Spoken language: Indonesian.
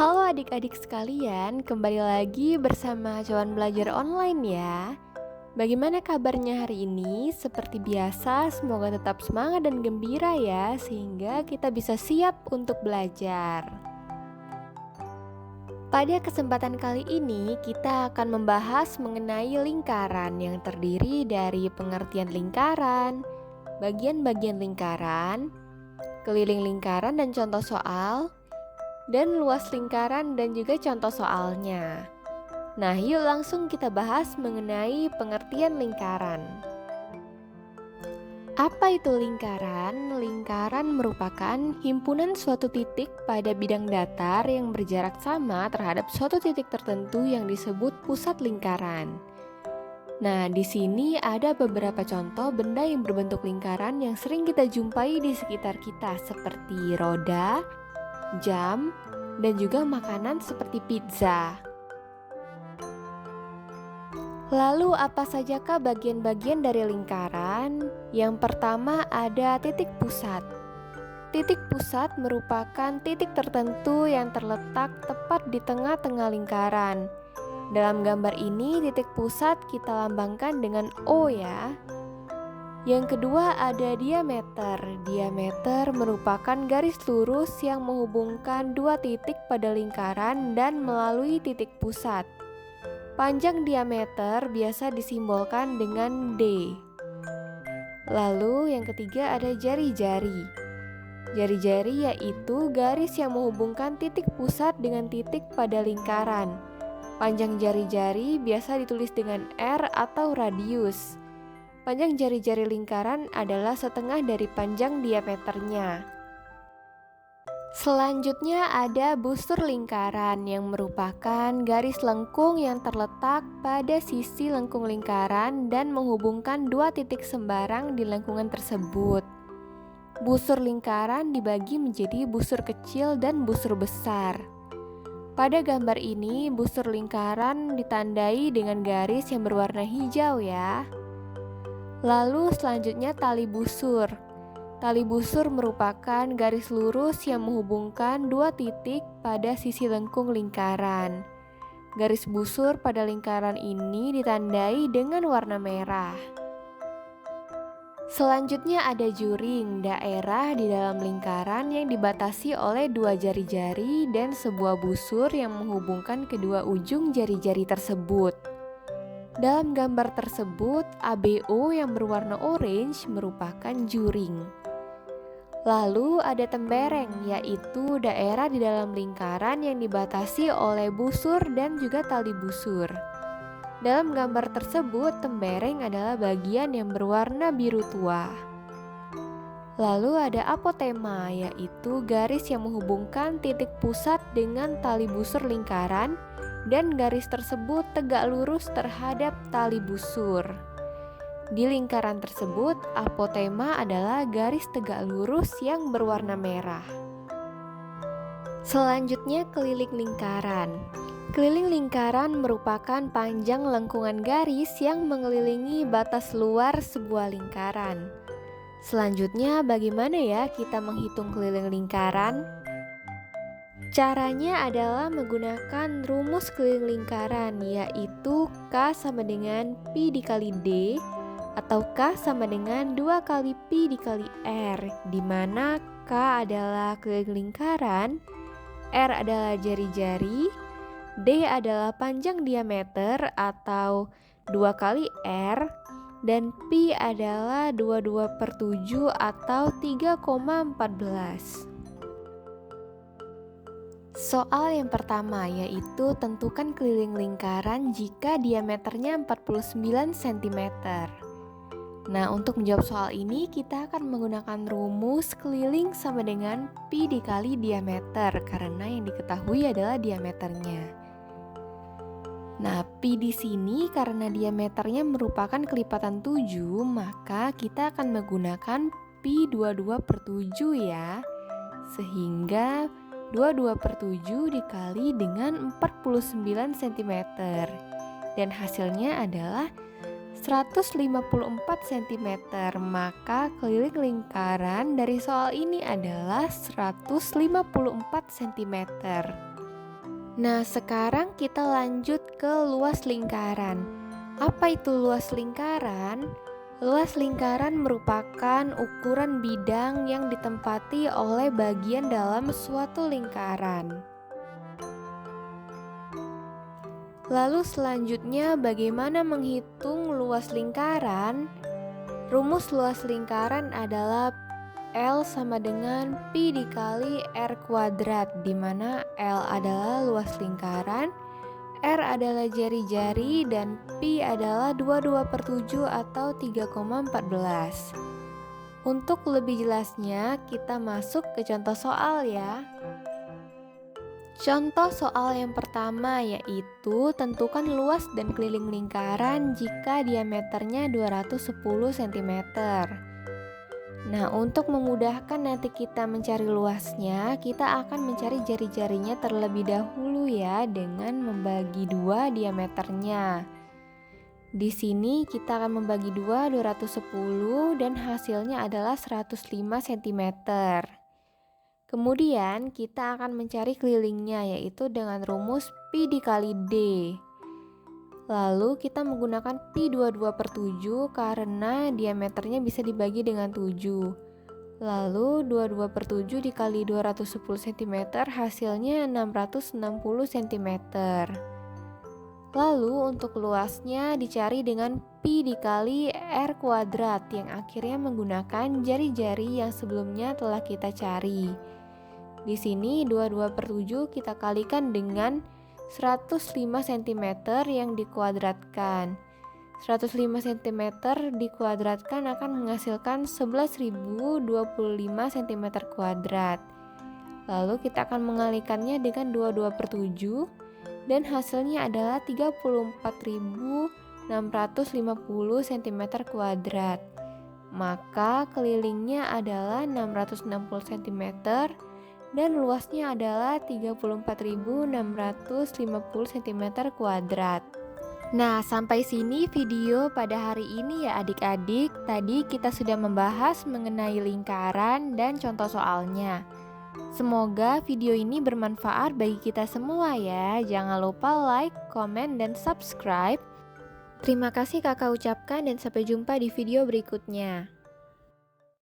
Halo adik-adik sekalian, kembali lagi bersama Cuan Belajar Online ya. Bagaimana kabarnya hari ini? Seperti biasa, semoga tetap semangat dan gembira ya, sehingga kita bisa siap untuk belajar. Pada kesempatan kali ini, kita akan membahas mengenai lingkaran yang terdiri dari pengertian lingkaran, bagian-bagian lingkaran, keliling lingkaran dan contoh soal, dan luas lingkaran dan juga contoh soalnya. Nah, yuk langsung kita bahas mengenai pengertian lingkaran. Apa itu lingkaran? Lingkaran merupakan himpunan suatu titik pada bidang datar yang berjarak sama terhadap suatu titik tertentu yang disebut pusat lingkaran. Nah, di sini ada beberapa contoh benda yang berbentuk lingkaran yang sering kita jumpai di sekitar kita, seperti roda, jam, dan juga makanan seperti pizza. Lalu apa sajakah bagian-bagian dari lingkaran? Yang pertama ada titik pusat. Titik pusat merupakan titik tertentu yang terletak tepat di tengah-tengah lingkaran. Dalam gambar ini titik pusat kita lambangkan dengan O ya. Yang kedua ada diameter. Diameter merupakan garis lurus yang menghubungkan dua titik pada lingkaran dan melalui titik pusat. Panjang diameter biasa disimbolkan dengan D. Lalu yang ketiga ada jari-jari. Jari-jari yaitu garis yang menghubungkan titik pusat dengan titik pada lingkaran. Panjang jari-jari biasa ditulis dengan R atau radius. Panjang jari-jari lingkaran adalah setengah dari panjang diameternya. Selanjutnya ada busur lingkaran yang merupakan garis lengkung yang terletak pada sisi lengkung lingkaran dan menghubungkan dua titik sembarang di lengkungan tersebut. Busur lingkaran dibagi menjadi busur kecil dan busur besar. Pada gambar ini, busur lingkaran ditandai dengan garis yang berwarna hijau ya. Lalu selanjutnya tali busur. Tali busur merupakan garis lurus yang menghubungkan dua titik pada sisi lengkung lingkaran. Garis busur pada lingkaran ini ditandai dengan warna merah. Selanjutnya ada juring, daerah di dalam lingkaran yang dibatasi oleh dua jari-jari dan sebuah busur yang menghubungkan kedua ujung jari-jari tersebut. Dalam gambar tersebut, ABO yang berwarna orange merupakan juring. Lalu ada tembereng, yaitu daerah di dalam lingkaran yang dibatasi oleh busur dan juga tali busur. Dalam gambar tersebut, tembereng adalah bagian yang berwarna biru tua. Lalu ada apotema, yaitu garis yang menghubungkan titik pusat dengan tali busur lingkaran dan garis tersebut tegak lurus terhadap tali busur. Di lingkaran tersebut, apotema adalah garis tegak lurus yang berwarna merah. Selanjutnya keliling lingkaran. Keliling lingkaran merupakan panjang lengkungan garis yang mengelilingi batas luar sebuah lingkaran. Selanjutnya, bagaimana ya kita menghitung keliling lingkaran? Caranya adalah menggunakan rumus keliling lingkaran, yaitu K sama dengan Pi dikali D, atau K sama dengan 2 kali Pi dikali R, di mana K adalah keliling lingkaran, R adalah jari-jari, D adalah panjang diameter atau 2 kali R, dan Pi adalah 22/7 atau 3,14. Soal yang pertama yaitu tentukan keliling lingkaran jika diameternya 49 cm. Nah, untuk menjawab soal ini kita akan menggunakan rumus keliling sama dengan Pi dikali diameter karena yang diketahui adalah diameternya. Nah, Pi di sini karena diameternya merupakan kelipatan 7, maka kita akan menggunakan Pi 22/7 ya. Sehingga 22/7 dikali dengan 49 cm. Dan hasilnya adalah 154 cm, maka keliling lingkaran dari soal ini adalah 154 cm. Nah, sekarang kita lanjut ke luas lingkaran. Apa itu luas lingkaran? Luas lingkaran merupakan ukuran bidang yang ditempati oleh bagian dalam suatu lingkaran. Lalu selanjutnya, bagaimana menghitung luas lingkaran? Rumus luas lingkaran adalah L sama dengan Pi dikali R kuadrat, di mana L adalah luas lingkaran, R adalah jari-jari, dan Pi adalah 22/7 atau 3,14. Untuk lebih jelasnya, kita masuk ke contoh soal ya. Contoh soal yang pertama yaitu tentukan luas dan keliling lingkaran jika diameternya 210 cm. Nah, untuk memudahkan nanti kita mencari luasnya, kita akan mencari jari-jarinya terlebih dahulu ya dengan membagi 2 diameternya. Di sini kita akan membagi 2 210 dan hasilnya adalah 105 cm. Kemudian kita akan mencari kelilingnya yaitu dengan rumus Pi dikali D. Lalu kita menggunakan Pi 22/7 karena diameternya bisa dibagi dengan 7. Lalu 22/7 dikali 210 cm hasilnya 660 cm. Lalu untuk luasnya dicari dengan Pi dikali R kuadrat yang akhirnya menggunakan jari-jari yang sebelumnya telah kita cari. Di sini 22/7 kita kalikan dengan 105 cm yang dikuadratkan. 105 cm dikuadratkan akan menghasilkan 11.025 cm kuadrat. Lalu kita akan mengalikannya dengan 22/7 dan hasilnya adalah 34.650 cm kuadrat. Maka kelilingnya adalah 660 cm dan luasnya adalah 34.650 cm kuadrat. Nah, sampai sini video pada hari ini ya adik-adik. Tadi kita sudah membahas mengenai lingkaran dan contoh soalnya. Semoga video ini bermanfaat bagi kita semua ya. Jangan lupa like, komen, dan subscribe. Terima kasih kakak ucapkan dan sampai jumpa di video berikutnya.